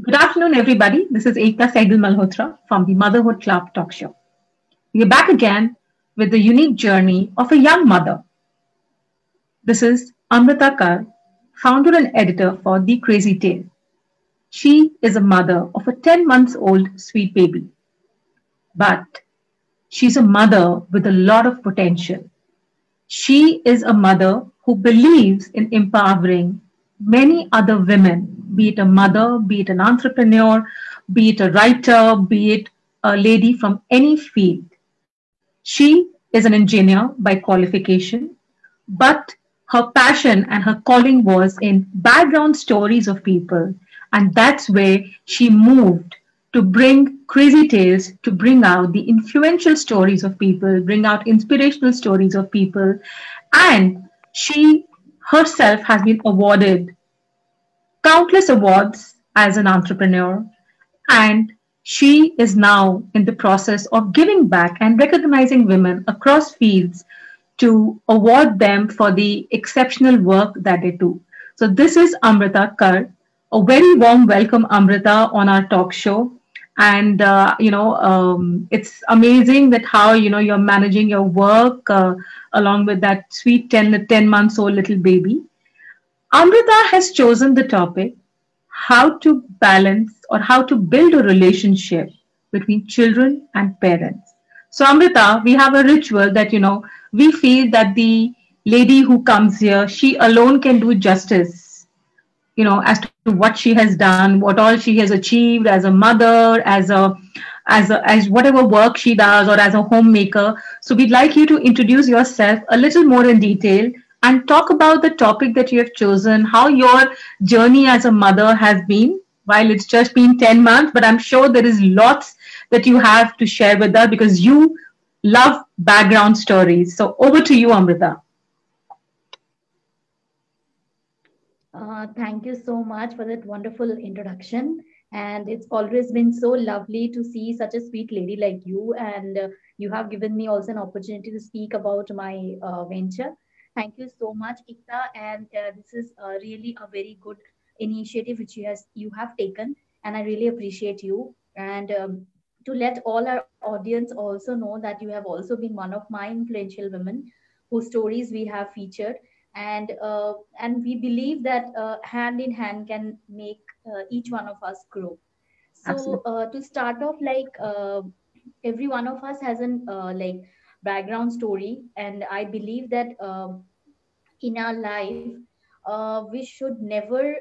Good afternoon, everybody. This is Ekta Sehgal Malhotra from the Motherhood Club Talk Show. We are back again with the unique journey of a young mother. This is Amrita Kar, founder and editor for The Crazy Tale. She is a mother of a 10 months old sweet baby, but she's a mother with a lot of potential. She is a mother who believes in empowering many other women, be it a mother, be it an entrepreneur, be it a writer, be it a lady from any field. She is an engineer by qualification, but her passion and her calling was in background stories of people. And that's where she moved to bring crazy tales, to bring out the influential stories of people, bring out inspirational stories of people. And she herself has been awarded countless awards as an entrepreneur, and she is now in the process of giving back and recognizing women across fields to award them for the exceptional work that they do. So, this is Amrita Kar. A very warm welcome, Amrita, on our talk show. And it's amazing that how you're managing your work along with that sweet 10 months old little baby. Amrita has chosen the topic how to balance or how to build a relationship between children and parents. So, Amrita, we have a ritual that, we feel that the lady who comes here, she alone can do justice, as to what she has done, what all she has achieved as a mother, as whatever work she does, or as a homemaker. So we'd like you to introduce yourself a little more in detail and talk about the topic that you have chosen, how your journey as a mother has been. While it's just been 10 months, but I'm sure there is lots that you have to share with us because you love background stories. So over to you, Amrita. Thank you so much for that wonderful introduction. And it's always been so lovely to see such a sweet lady like you. And you have given me also an opportunity to speak about my venture. Thank you so much, Ikta. And this is really a very good initiative which you have taken. And I really appreciate you. And to let all our audience also know that you have also been one of my influential women whose stories we have featured, and we believe that hand in hand can make each one of us grow. So Absolutely. to start off, every one of us has an background story, and I believe that in our life we should never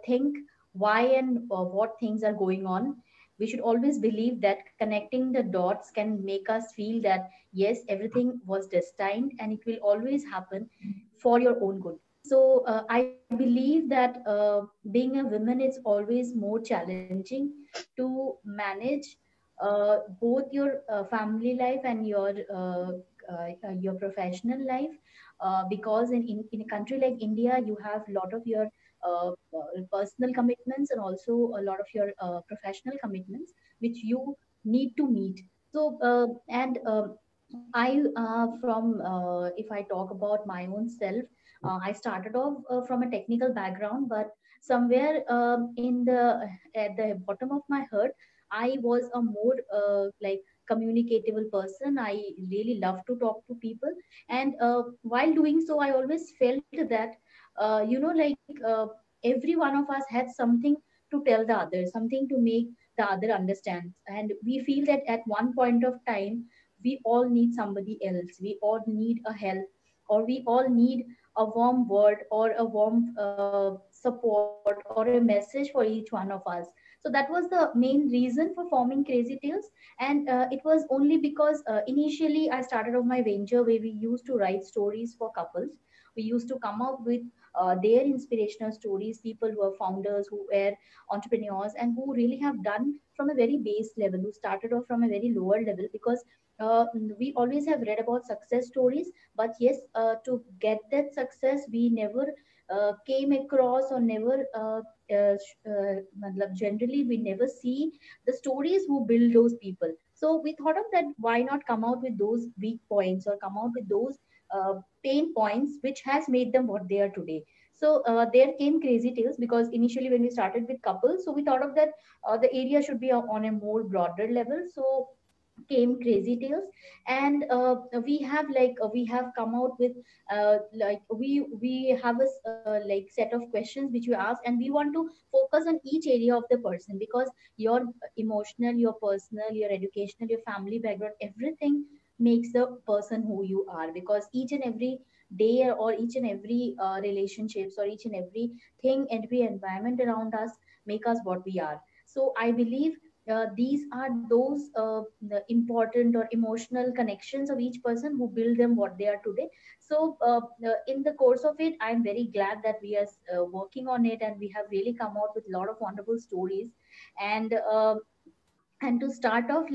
think why and what things are going on. We should always believe that connecting the dots can make us feel that yes, everything was destined and it will always happen for your own good. So I believe that being a woman is always more challenging to manage both your family life and your professional life, because in a country like India, you have a lot of your personal commitments and also a lot of your professional commitments which you need to meet. So and I from if I talk about my own self, I started off from a technical background, but somewhere in the at the bottom of my heart, I was a more communicatable person. I really love to talk to people, and while doing so, I always felt that every one of us had something to tell the other, something to make the other understand, and we feel that at one point of time we all need somebody else, we all need a help, or we all need a warm word or a warm support or a message for each one of us. So that was the main reason for forming Crazy Tales. And it was only because initially I started off my venture where we used to write stories for couples. We used to come up with their inspirational stories, people who are founders, who were entrepreneurs, and who really have done from a very base level, who started off from a very lower level. Because we always have read about success stories, but yes, to get that success, we never came across or never generally we never see the stories who build those people. So we thought of that, why not come out with those weak points or come out with those pain points which has made them what they are today. So there came Crazy Tales, because initially when we started with couples, so we thought of that the area should be on a more broader level. So came Crazy Tales, and we have come out with we have like set of questions which we ask, and we want to focus on each area of the person, because your emotional, your personal, your educational, your family background, everything makes the person who you are, because each and every day, or each and every relationships, or each and every thing, every environment around us make us what we are. So I believe these are those the important or emotional connections of each person who build them what they are today. So in the course of it, I'm very glad that we are working on it, and we have really come out with a lot of wonderful stories. And to start off,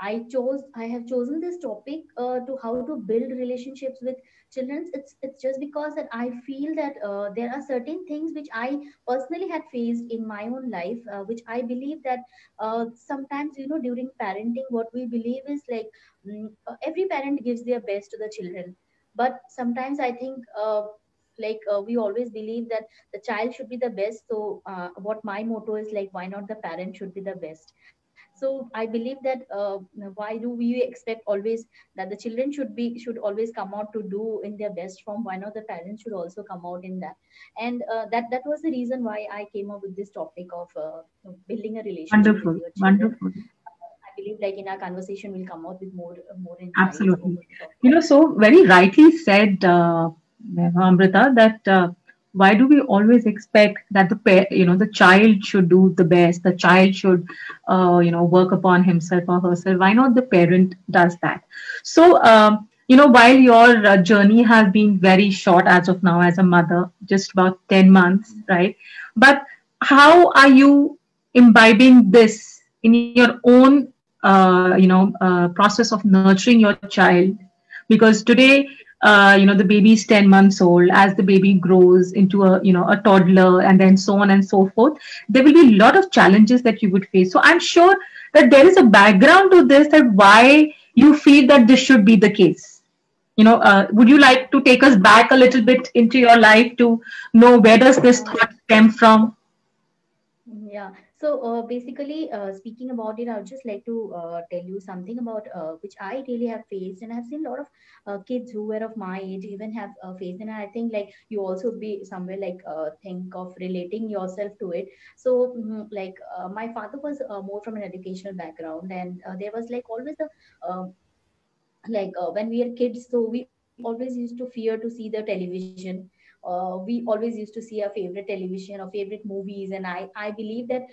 I have chosen this topic to how to build relationships with children. It's just because that I feel that there are certain things which I personally had faced in my own life, which I believe that sometimes, during parenting, what we believe is like, every parent gives their best to the children, but sometimes I think we always believe that the child should be the best. So what my motto is like, why not the parent should be the best? So I believe that why do we expect always that the children should always come out to do in their best form? Why not the parents should also come out in that? And that was the reason why I came up with this topic of building a relationship with Wonderful, your children. wonderful. I believe like in our conversation we'll come out with more insights Absolutely. over the topic. So very rightly said, Amrita, that why do we always expect that the child should do the best, the child should, work upon himself or herself? Why not the parent does that? So, while your journey has been very short as of now as a mother, just about 10 months, right? But how are you imbibing this in your own process of nurturing your child? Because today the baby is 10 months old. As the baby grows into a toddler, and then so on and so forth, there will be a lot of challenges that you would face. So I'm sure that there is a background to this, that why you feel that this should be the case. Would you like to take us back a little bit into your life to know where does this thought stem from? Yeah. So basically, speaking about it, I would just like to tell you something about which I really have faced, and I've seen a lot of kids who were of my age even have faced, and I think like you also be somewhere like think of relating yourself to it. So my father was more from an educational background, and there was like always a uh, when we are kids, so we always used to fear to see the television. We always used to see our favorite television or favorite movies, and I believe that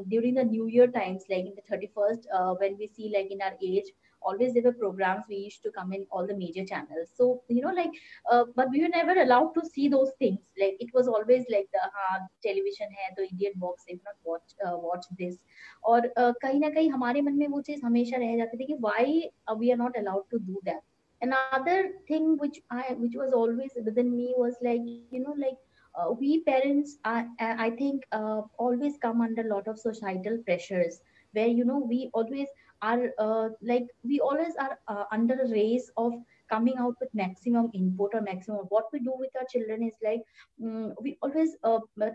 during the new year times, like in the 31st, when we see like in our age, always there were programs we used to come in all the major channels. So but we were never allowed to see those things. Like it was always like the television hai to idiot box, if not watch this. और कहीं ना कहीं हमारे मन में वो चीज हमेशा रह जाती थी कि why we are not allowed to do that. Another thing which was always within me was like, we parents I think always come under a lot of societal pressures, where we always are we always are under a race of coming out with maximum input or maximum. What we do with our children is like, we always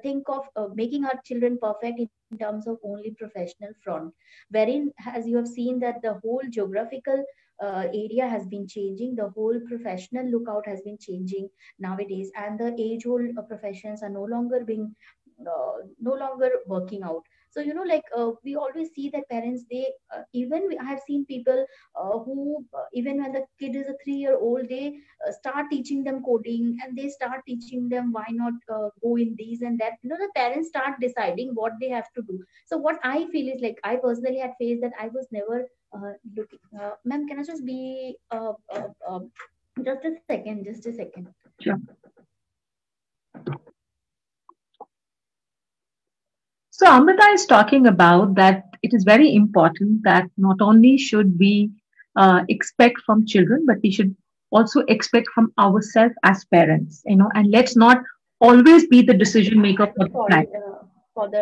think of making our children perfect in terms of only professional front, wherein as you have seen that the whole geographical area has been changing, the whole professional lookout has been changing nowadays, and the age old professions are no longer working out. So we always see that parents, they I have seen people who even when the kid is a 3-year old, they start teaching them coding, and they start teaching them why not go in these and that. The parents start deciding what they have to do. So what I feel is like, I personally had faced that I was never looking. Ma'am, can I just be just a second. Sure. So Amrita is talking about that it is very important that not only should we expect from children, but we should also expect from ourselves as parents, and let's not always be the decision maker for the Sorry, child. for the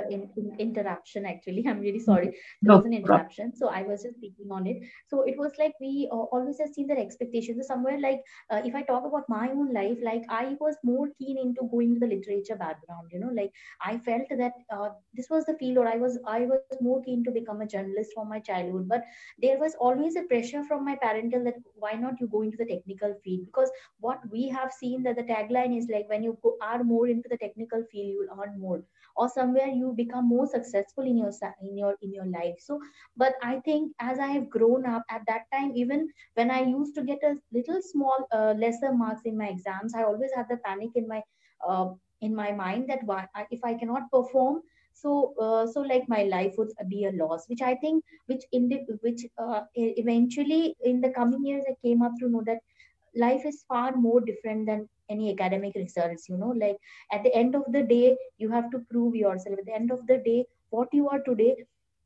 interruption. Actually, I'm really sorry. There was No an problem. interruption, so I was just speaking on it. So it was like we always have seen that expectations. So somewhere like if I talk about my own life, like I was more keen into going to the literature background. Like I felt that this was the field, or I was more keen to become a journalist from my childhood. But there was always a pressure from my parental that why not you go into the technical field, because what we have seen that the tagline is like when you are more into the technical field, you will earn more, or somewhere you become more successful in your in your life. So but I think as I have grown up, at that time, even when I used to get a little small lesser marks in my exams, I always had the panic uh, in my mind that if I cannot perform, so like my life would be a loss, which I think eventually in the coming years I came up to know that life is far more different than any academic results. Like at the end of the day, you have to prove yourself. At the end of the day, what you are today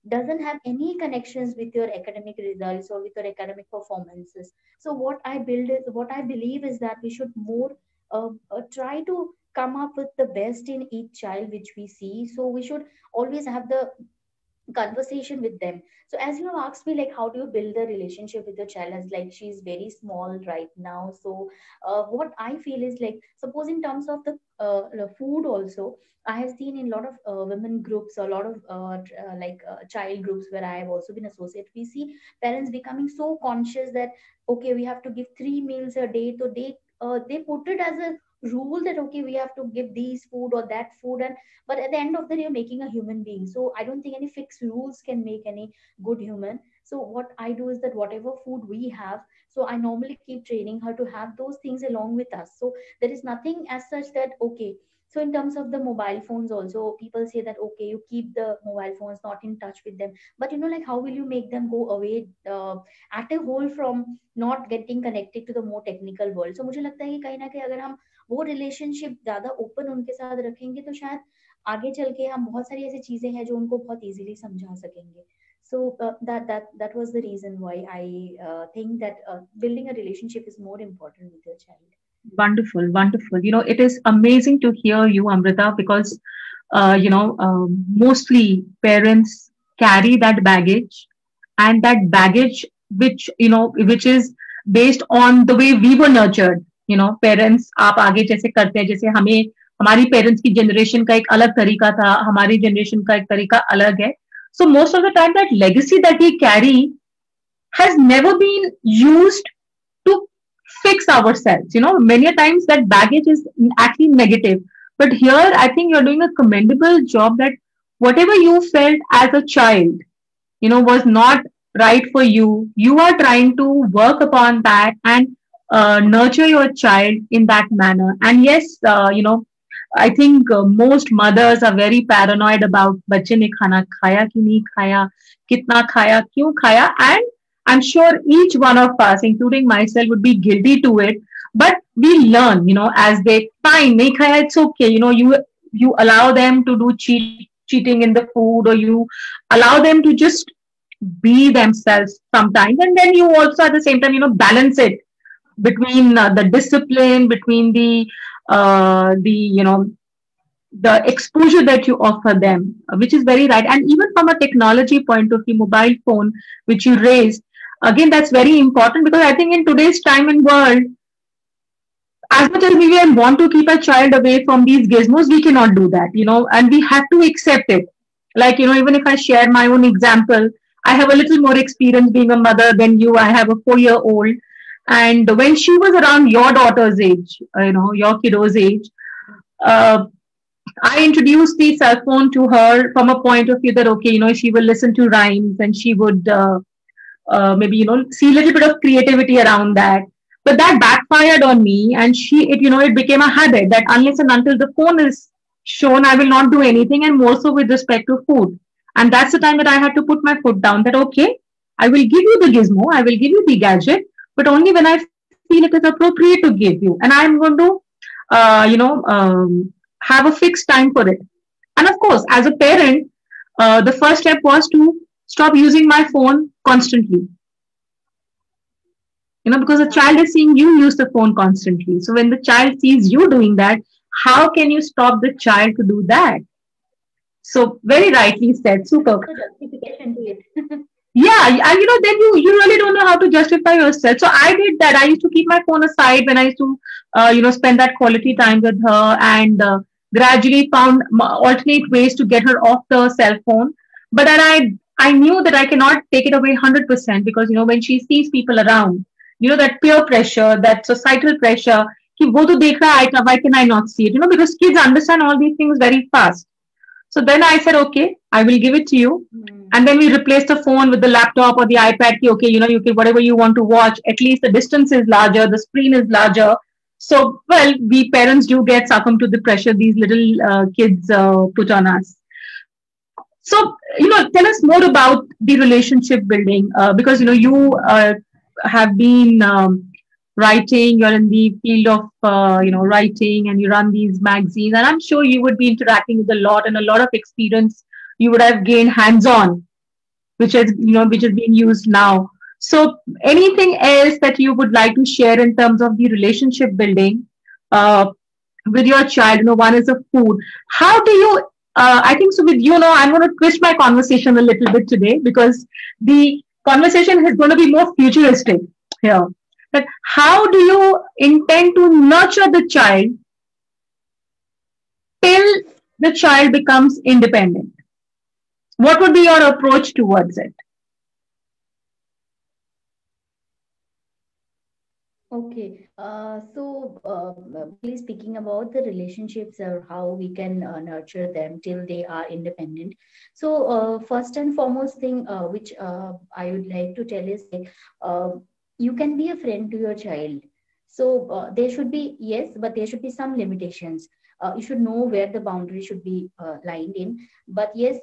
doesn't have any connections with your academic results or with your academic performances. So what I believe is that we should more try to come up with the best in each child which we see. So we should always have the conversation with them. So as you have asked me, like how do you build a relationship with your child, as like she's very small right now. So what I feel is like, suppose in terms of the food also, I have seen in a lot of women groups, a lot of child groups where I have also been associated, we see parents becoming so conscious that okay, we have to give 3 meals a day. So they put it as a rule that okay, we have to give these food or that food. And but at the end of the day, you're making a human being. So I don't think any fixed rules can make any good human. So what I do is that whatever food we have, so I normally keep training her to have those things along with us. So there is nothing as such that okay. So in terms of the mobile phones also, people say that okay, you keep the mobile phones, not in touch with them. But like how will you make them go away at a whole from not getting connected to the more technical world? So मुझे लगता है कि कहीं ना कहीं अगर हम वो रिलेशनशिप ज्यादा ओपन उनके साथ रखेंगे, तो शायद आगे चल के हम बहुत सारी ऐसी चीजें हैं जो उनको बहुत इजीली समझा सकेंगे. So that was the reason why I think that building a relationship is more important with your child. Wonderful, wonderful. It is amazing to hear you, Amrita, because mostly parents carry that baggage, and that baggage, which is based on the way we were nurtured. Parents आप आगे जैसे करते हैं, जैसे हमें हमारी parents की generation का एक अलग तरीका था, हमारी जनरेशन का एक तरीका अलग है. So most of the time, that legacy that we carry has never been used to fix ourselves. Many times that baggage is actually negative. But here, I think you're doing a commendable job, that whatever you felt as a child, was not right for you. You are trying to work upon that and nurture your child in that manner. And yes, I think most mothers are very paranoid about बच्चे ने खाना खाया कि नहीं खाया, कितना खाया, क्यों खाया, and I'm sure each one of us, including myself, would be guilty to it. But we learn, as they fine, nahi khaya, it's okay. You allow them to do cheating in the food, or you allow them to just be themselves sometimes, and then you also at the same time, balance it between the discipline, between the exposure that you offer them, which is very right. And even from a technology point of view, mobile phone, which you raised, again, that's very important, because I think in today's time and world, as much as we want to keep a child away from these gizmos, we cannot do that, and we have to accept it. Like, even if I share my own example, I have a little more experience being a mother than you. I have a 4-year-old. And when she was around your daughter's age, your kiddo's age, I introduced the cell phone to her from a point of view that, okay, she will listen to rhymes, and she would maybe, see a little bit of creativity around that. But that backfired on me, and it became a habit that unless and until the phone is shown, I will not do anything, and more so with respect to food. And that's the time that I had to put my foot down, that, okay, I will give you the gizmo, I will give you the gadget, but only when I feel it is appropriate to give you. And I'm going to, have a fixed time for it. And of course, as a parent, the first step was to stop using my phone constantly. Because the child is seeing you use the phone constantly. So when the child sees you doing that, how can you stop the child to do that? So very rightly said. Super. There's no justification to it. Yeah, and then you really don't know how to justify yourself. So I did that. I used to keep my phone aside when I used to spend that quality time with her, and gradually found alternate ways to get her off the cell phone. But then I knew that I cannot take it away 100%, because when she sees people around, that peer pressure, that societal pressure, कि वो तो देख रहा है, why can I not see it? Because kids understand all these things very fast. So then I said, okay, I will give it to you. Hmm. And then we replaced the phone with the laptop or the iPad. Okay, you can whatever you want to watch. At least the distance is larger, the screen is larger. So, well, we parents do get succumb to the pressure these little kids put on us. So, tell us more about the relationship building, because you have been writing. You're in the field of writing, and you run these magazines. And I'm sure you would be interacting with a lot, and a lot of experience you would have gained hands-on, which is being used now. So, anything else that you would like to share in terms of the relationship building with your child? One is the food. How do you? I think so. With I'm going to twist my conversation a little bit today, because the conversation is going to be more futuristic here. That how do you intend to nurture the child till the child becomes independent? What would be your approach towards it? Okay, basically speaking about the relationships or how we can nurture them till they are independent. So, first and foremost thing which I would like to tell is like you can be a friend to your child. So there should be, yes, but there should be some limitations. You should know where the boundary should be lined in. But yes,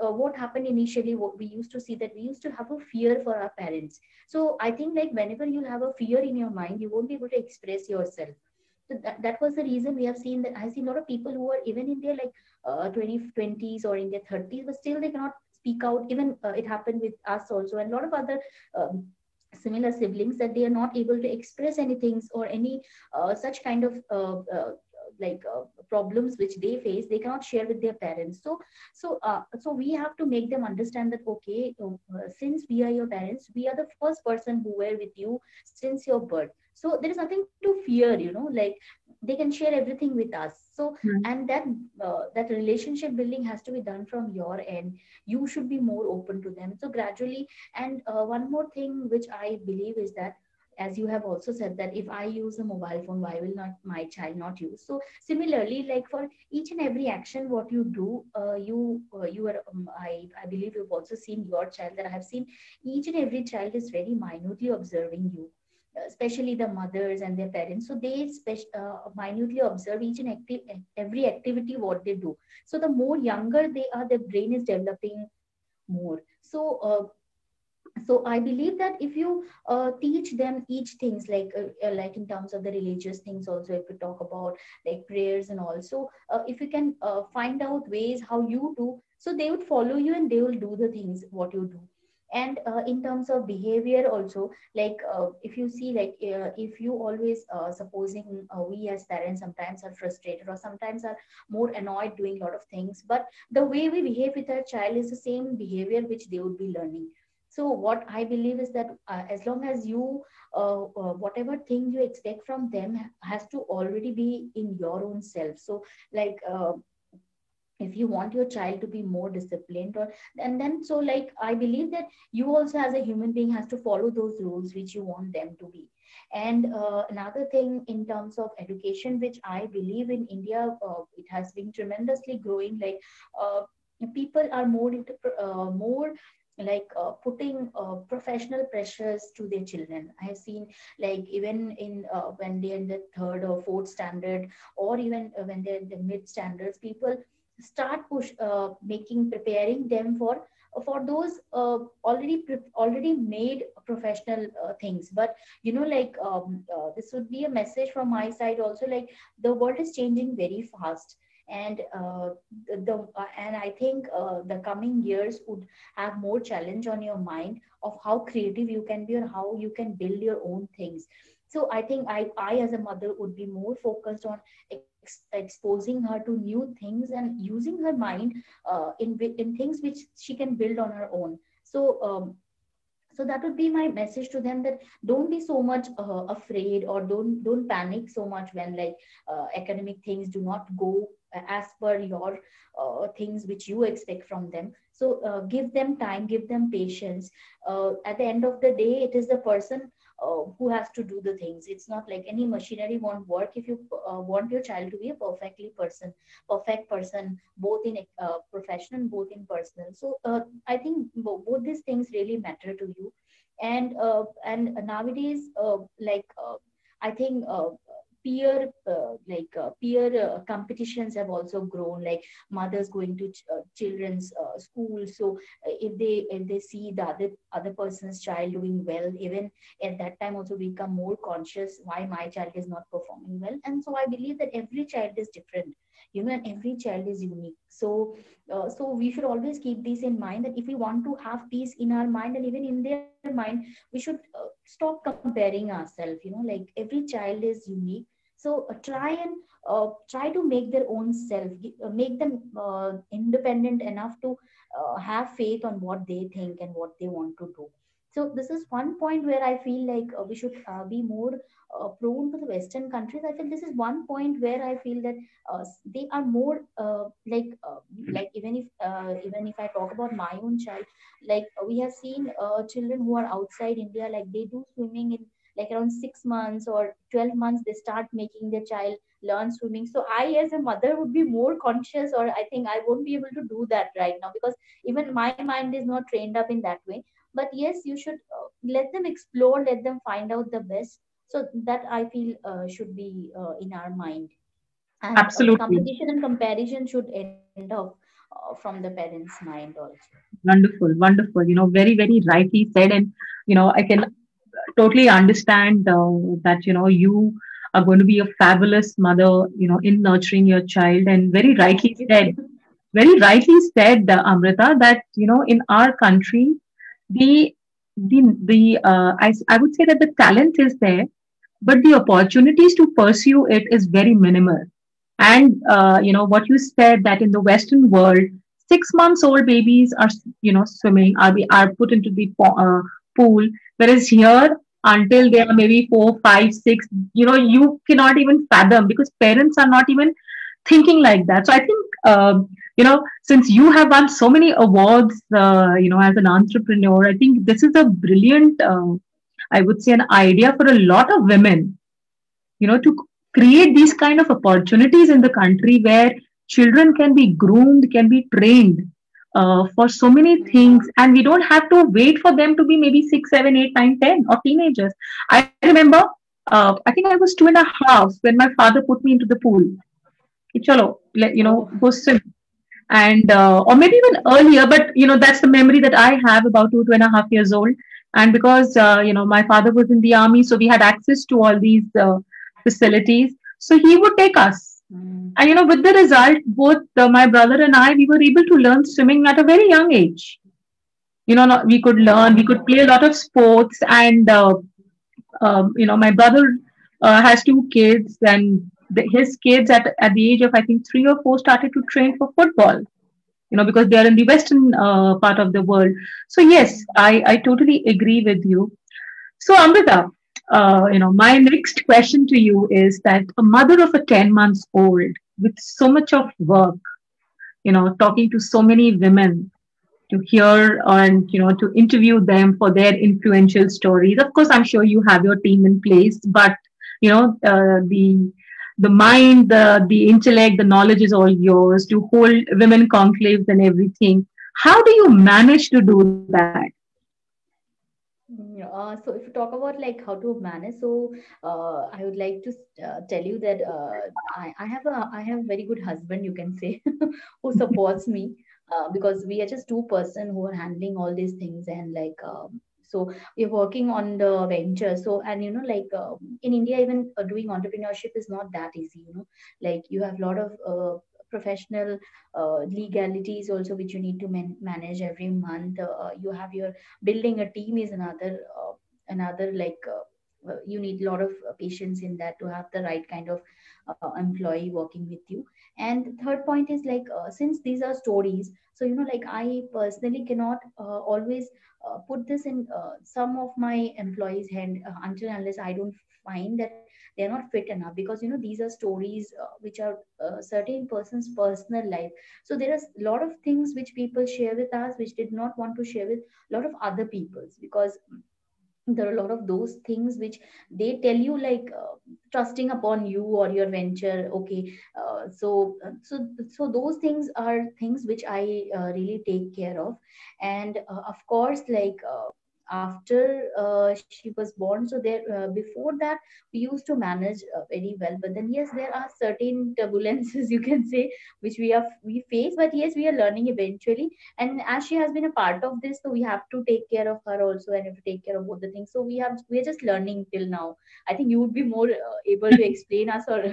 what happened initially, what we used to see that we used to have a fear for our parents. So I think like whenever you have a fear in your mind, you won't be able to express yourself. So that was the reason we have seen that I've seen a lot of people who are even in their like 20s or in their 30s, but still they cannot speak out. Even it happened with us also, and a lot of other similar siblings, that they are not able to express anything or any such kind of problems which they face, they cannot share with their parents. So we have to make them understand that okay, since we are your parents, we are the first person who were with you since your birth, so there is nothing to fear, like they can share everything with us. So Hmm. and that relationship building has to be done from your end. You should be more open to them, so gradually. And one more thing which I believe is that, as you have also said, that if I use a mobile phone, why will not my child not use? So similarly, like for each and every action what you do, you are I believe you've also seen your child, that I have seen each and every child is very minutely observing you, especially the mothers and their parents. So they minutely observe each and every activity what they do. So the more younger they are, their brain is developing more. So I believe that if you teach them each things, like in terms of the religious things also, if we talk about like prayers and also, if you can find out ways how you do, so they would follow you and they will do the things what you do. And in terms of behavior also, like if you see, like if you always supposing we as parents sometimes are frustrated or sometimes are more annoyed doing a lot of things, but the way we behave with our child is the same behavior which they would be learning. So what I believe is that as long as you whatever thing you expect from them has to already be in your own self. So like if you want your child to be more disciplined, or and then so like I believe that you also as a human being has to follow those rules which you want them to be. And another thing in terms of education, which I believe in India, it has been tremendously growing, like uh, people are more into more like putting professional pressures to their children. I have seen, like even in when they're in the third or fourth standard, or even when they're in the mid standards, people start making preparing them for those already made professional things. But like this would be a message from my side also, like the world is changing very fast. And and I think the coming years would have more challenge on your mind of how creative you can be or how you can build your own things. So I think I as a mother would be more focused on exposing her to new things and using her mind in things which she can build on her own. So that would be my message to them, that don't be so much afraid, or don't panic so much when like academic things do not go as per your things which you expect from them. So give them time, give them patience. At the end of the day, it is the person who has to do the things. It's not like any machinery won't work if you want your child to be a perfect person, both in professional, both in personal. So I think both these things really matter to you. And nowadays, I think peer competitions have also grown, like mothers going to children's schools. So if they see the other person's child doing well, even at that time also become more conscious, why my child is not performing well. And so I believe that every child is different, and every child is unique. So we should always keep this in mind, that if we want to have peace in our mind and even in their mind, we should stop comparing ourselves. Like every child is unique. So try to make their own self, make them independent enough to have faith on what they think and what they want to do. So this is one point where I feel like we should be more prone to the Western countries. I feel this is one point where I feel that they are more like even if I talk about my own child, like we have seen children who are outside India, like they do swimming in like around 6 months or 12 months, they start making their child learn swimming. So I, as a mother, would be more conscious, or I think I won't be able to do that right now, because even my mind is not trained up in that way. But yes, you should let them explore, let them find out the best. So that I feel should be in our mind. And Absolutely. competition and comparison should end up from the parents' mind also. Wonderful, wonderful. Very, very rightly said. And, I can totally understand that, you are going to be a fabulous mother, in nurturing your child. And Thank you. very rightly said, Amrita, that, in our country, the, I would say that the talent is there, but the opportunities to pursue it is very minimal. And what you said, that in the Western world, 6 months old babies are swimming, are put into the pool, whereas here, until they are maybe 4, 5, 6, you cannot even fathom, because parents are not even thinking like that. So I think, since you have won so many awards, as an entrepreneur, I think this is a brilliant, I would say, an idea for a lot of women, to create these kind of opportunities in the country where children can be groomed, can be trained for so many things, and we don't have to wait for them to be maybe 6, 7, 8, 9, 10, or teenagers. I remember, I think I was 2.5 when my father put me into the pool. Ki chalo, Oh, go swim. And or maybe even earlier, but that's the memory that I have, about 2, 2.5 years old. And because my father was in the army, so we had access to all these facilities, so he would take us. mm, And with the result, both my brother and I, we were able to learn swimming at a very young age. We could learn, we could oh, play a lot of sports. And my brother has 2 kids, and his kids at the age of, I think, 3 or 4, started to train for football, because they are in the Western part of the world. So yes, I totally agree with you. So Amrita, my next question to you is that a mother of a 10 months old with so much of work, talking to so many women, to hear and to interview them for their influential stories. Of course, I'm sure you have your team in place, but the mind, the intellect, the knowledge is all yours to hold women conclaves and everything. How do you manage to do that? So if you talk about like how to manage, so I would like to tell you that I have a very good husband, you can say, who supports me, because we are just two-person who are handling all these things. And like so we're working on the venture. So, and like in India, even doing entrepreneurship is not that easy. Like you have a lot of professional legalities also, which you need to manage every month. You have your building a team is another like you need a lot of patience in that to have the right kind of employee working with you. And third point is like, since these are stories, so like I personally cannot always put this in some of my employees hand until unless I don't find that they're not fit enough, because these are stories which are certain person's personal life. So there is a lot of things which people share with us which did not want to share with a lot of other peoples, because there are a lot of those things which they tell you, like trusting upon you or your venture. Okay, so those things are things which I really take care of. And of course, like after she was born, so there before that we used to manage very well, but then yes, there are certain turbulences you can say which we face, but yes, we are learning eventually. And as she has been a part of this, so we have to take care of her also, and have to take care of both the things. So we're just learning till now. I think you would be more able to explain us or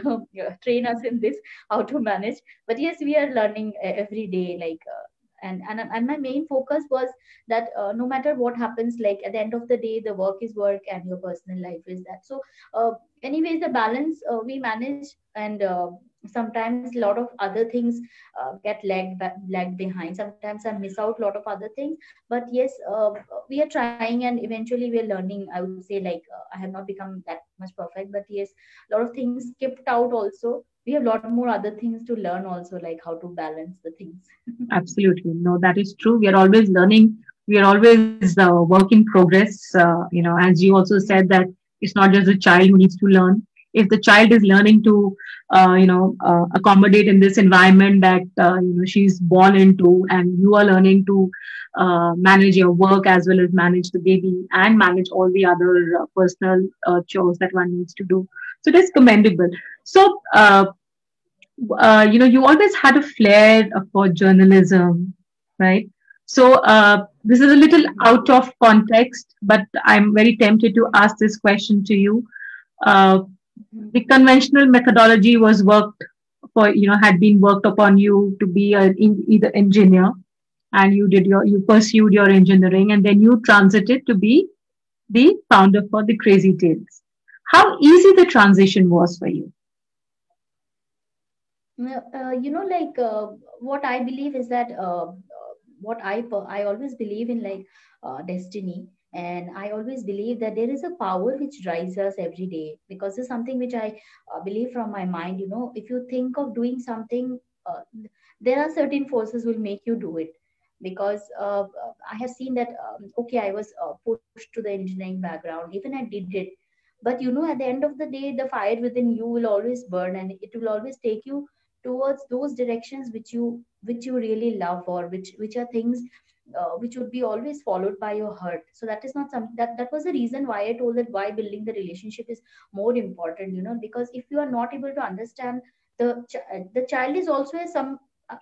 train us in this, how to manage. But yes, we are learning every day, like and my main focus was that no matter what happens, like at the end of the day, the work is work and your personal life is that. So anyways, the balance we manage. And sometimes a lot of other things get lagged behind. Sometimes I miss out a lot of other things. But yes, we are trying, and eventually we are learning. I would say, like I have not become that much perfect, but yes, a lot of things skipped out also. We have a lot more other things to learn also, like how to balance the things. Absolutely. No, that is true. We are always learning. We are always work in progress. As you also said that it's not just the child who needs to learn. If the child is learning to, accommodate in this environment that she's born into, and you are learning to manage your work as well as manage the baby and manage all the other personal chores that one needs to do. So that's commendable. So, you always had a flair for journalism, right? So this is a little out of context, but I'm very tempted to ask this question to you. Uh, the conventional methodology was worked had been worked upon you to be either engineer, and you pursued your engineering, and then you transited to be the founder for the Crazy Tales. How easy the transition was for you? Like what I believe is that I always believe in, like destiny. And I always believe that there is a power which drives us every day, because it's something which I believe from my mind. If you think of doing something, there are certain forces will make you do it. Because I have seen that, okay, I was pushed to the engineering background, even I did it. But at the end of the day, the fire within you will always burn, and it will always take you towards those directions which you really love, or which are things which would be always followed by your heart. So that is not something that was the reason why I told that why building the relationship is more important. Because if you are not able to understand the child is also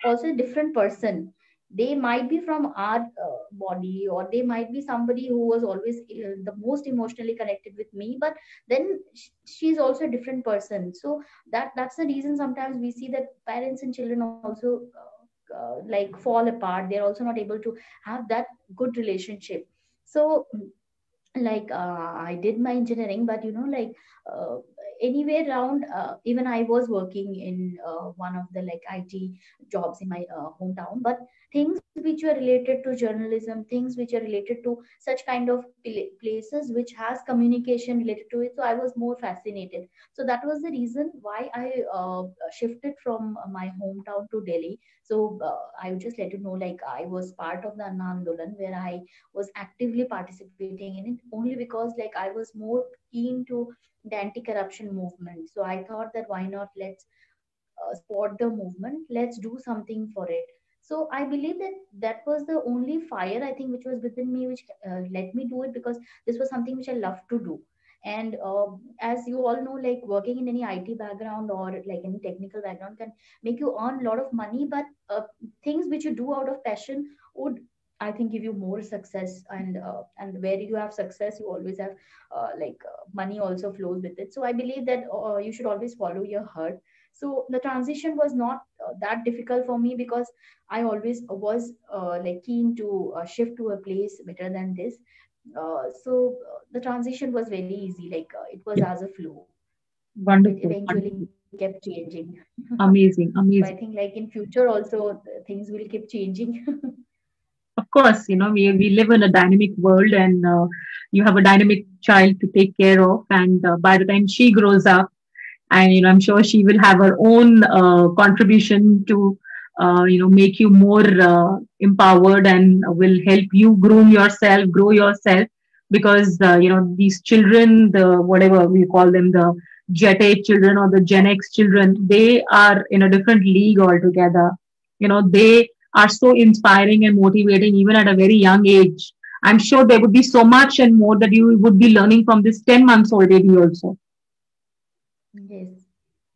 also a different person. They might be from our body, or they might be somebody who was always the most emotionally connected with me, but then she's also a different person. So that's the reason sometimes we see that parents and children also like fall apart. They're also not able to have that good relationship. So like I did my engineering, but like uh, anywhere around, even I was working in one of the like IT jobs in my hometown. But things which were related to journalism, things which are related to such kind of places which has communication related to it, so I was more fascinated. So that was the reason why I shifted from my hometown to Delhi. So I would just let you know, like I was part of the Anna Andolan, where I was actively participating in it, only because like I was more keen to the anti-corruption movement. So I thought that why not, let's support the movement, let's do something for it. So I believe that that was the only fire, I think, which was within me, which let me do it, because this was something which I love to do. And as you all know, like working in any IT background or like any technical background can make you earn a lot of money, but things which you do out of passion would, I think, give you more success. And where you have success, you always have money also flows with it. So I believe that you should always follow your heart. So the transition was not that difficult for me, because I always was like keen to shift to a place better than this. The transition was very easy, like it was Yeah. as a flow. It Wonderful, eventually wonderful, kept changing. amazing, So I amazing. think like in future also things will keep changing. Of course, we live in a dynamic world, and you have a dynamic child to take care of. And by the time she grows up, and I'm sure she will have her own contribution to make you more empowered, and will help you groom yourself, grow yourself, because these children, the whatever we call them, the Jet A children or the Gen X children, they are in a different league altogether. They are so inspiring and motivating even at a very young age. I'm sure there would be so much and more that you would be learning from this 10 months old baby also. Yes.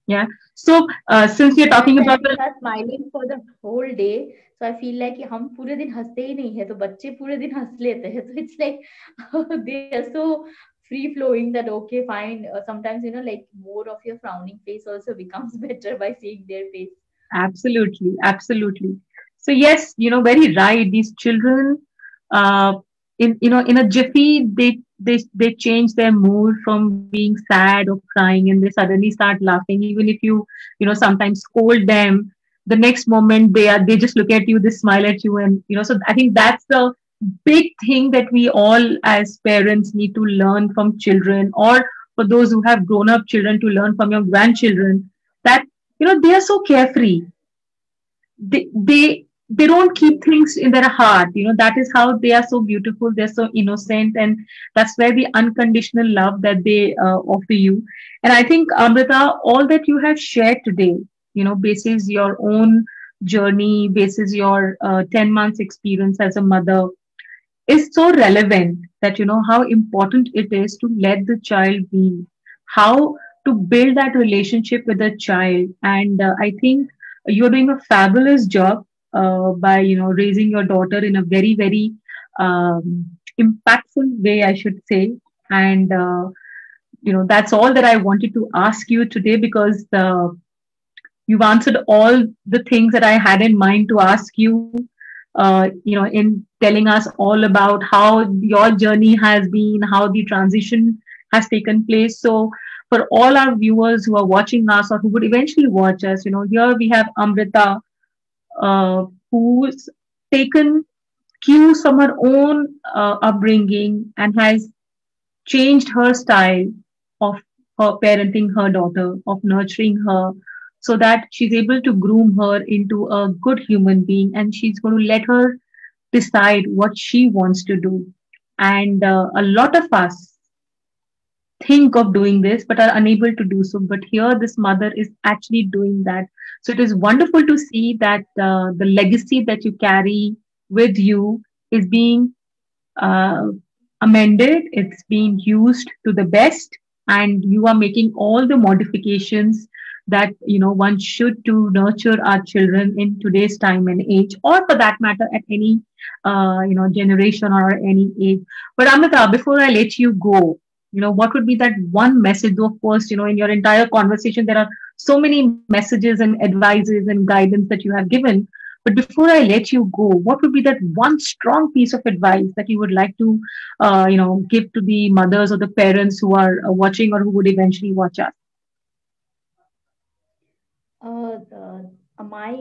Yeah. So since we're talking about Sometimes the they are smiling for the whole day. So I feel like कि हम पूरे दिन हंसते ही नहीं है तो बच्चे पूरे दिन हंस लेते हैं. So it's like they are so free flowing that okay fine. Sometimes like more of your frowning face also becomes better by seeing their face. absolutely, absolutely. So yes, very right. These children, uh, in a jiffy, they change their mood from being sad or crying, and they suddenly start laughing. Even if you sometimes scold them, the next moment they just look at you, they smile at you, and So I think that's the big thing that we all as parents need to learn from children, or for those who have grown up children, to learn from your grandchildren, that they are so carefree. They don't keep things in their heart. That is how they are so beautiful, they're so innocent, and that's where the unconditional love that they offer you. And I think, Amrita, all that you have shared today, basis your own journey, basis your 10 months experience as a mother, is so relevant, that how important it is to let the child be, how to build that relationship with the child. And I think you're doing a fabulous job by raising your daughter in a very, very impactful way, I should say. And that's all that I wanted to ask you today, because you've answered all the things that I had in mind to ask you, in telling us all about how your journey has been, how the transition has taken place. So, for all our viewers who are watching us or who would eventually watch us, here we have Amrita, who's taken cues from her own upbringing and has changed her style of her parenting her daughter, of nurturing her, so that she's able to groom her into a good human being, and she's going to let her decide what she wants to do. And a lot of us think of doing this but are unable to do so. But here, this mother is actually doing that. So it is wonderful to see that the legacy that you carry with you is being uh, amended, it's being used to the best, and you are making all the modifications that one should to nurture our children in today's time and age, or for that matter, at any generation or any age. But Amrita, before I let you go, what would be that one message? Though, of course, in your entire conversation, there are so many messages and advices and guidance that you have given. But before I let you go, what would be that one strong piece of advice that you would like to, give to the mothers or the parents who are watching or who would eventually watch us? My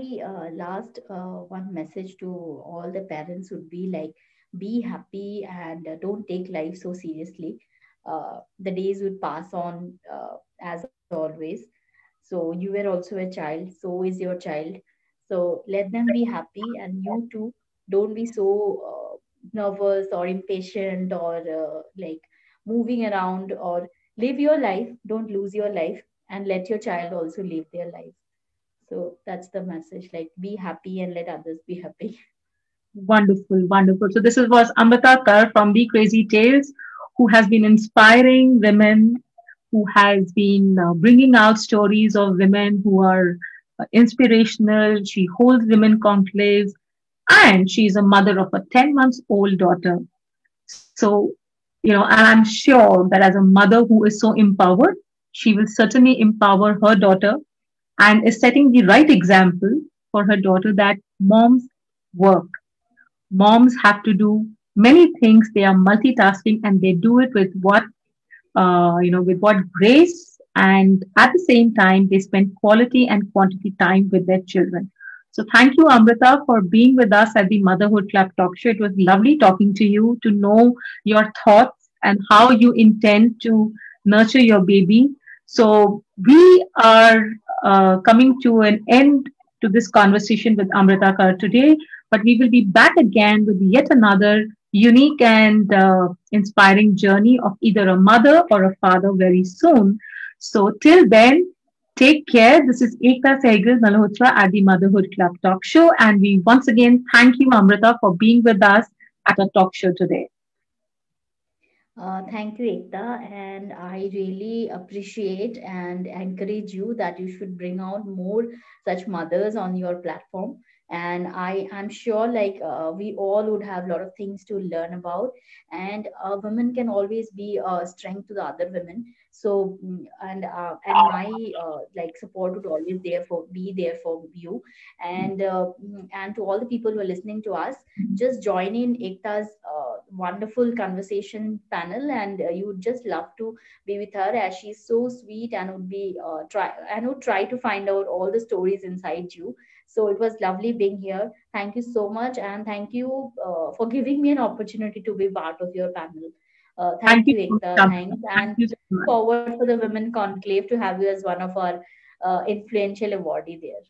last one message to all the parents would be like, be happy and don't take life so seriously. The days would pass on as always. So you were also a child, so is your child. So let them be happy, and you too don't be so nervous or impatient or like moving around, or live your life. Don't lose your life, and let your child also live their life. So that's the message, like be happy and let others be happy. Wonderful, wonderful. So this was Amrita Kar from The Crazy Tales, who has been inspiring women, who has been bringing out stories of women who are inspirational. She holds women conclaves, and she is a mother of a 10 months old daughter. So, and I'm sure that as a mother who is so empowered, she will certainly empower her daughter, and is setting the right example for her daughter, that moms work. Moms have to do many things. They are multitasking and they do it with with what grace, and at the same time, they spend quality and quantity time with their children. So thank you, Amrita, for being with us at the Motherhood Club Talk Show. It was lovely talking to you to know your thoughts and how you intend to nurture your baby. So we are coming to an end to this conversation with Amrita Kar today, but we will be back again with yet another unique and inspiring journey of either a mother or a father very soon. So till then, take care. This is Ekta Sehgal Malhotra at the Motherhood Club Talk Show. And we once again thank you, Amrita, for being with us at our talk show today. Thank you, Ekta, and I really appreciate and encourage you that you should bring out more such mothers on your platform. And I am sure, like we all would have a lot of things to learn about, and women can always be a strength to the other women. So, and my like support would always be there for you, and to all the people who are listening to us, just join in Ekta's wonderful conversation panel, and you would just love to be with her, as she's so sweet and would be try to find out all the stories inside you. So it was lovely being here. Thank you so much, and thank you for giving me an opportunity to be part of your panel. Thank Thank you you, so Ekta. much, Thanks, Amrita. Thank and you so looking much. forward for the Women Conclave to have you as one of our influential awardee there.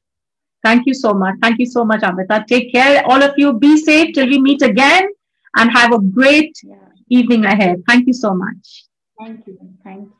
Thank you so much. Thank you so much, Amrita. Take care, all of you. Be safe till we meet again and have a great Yeah. evening ahead. Thank you so much. Thank you. Thank you.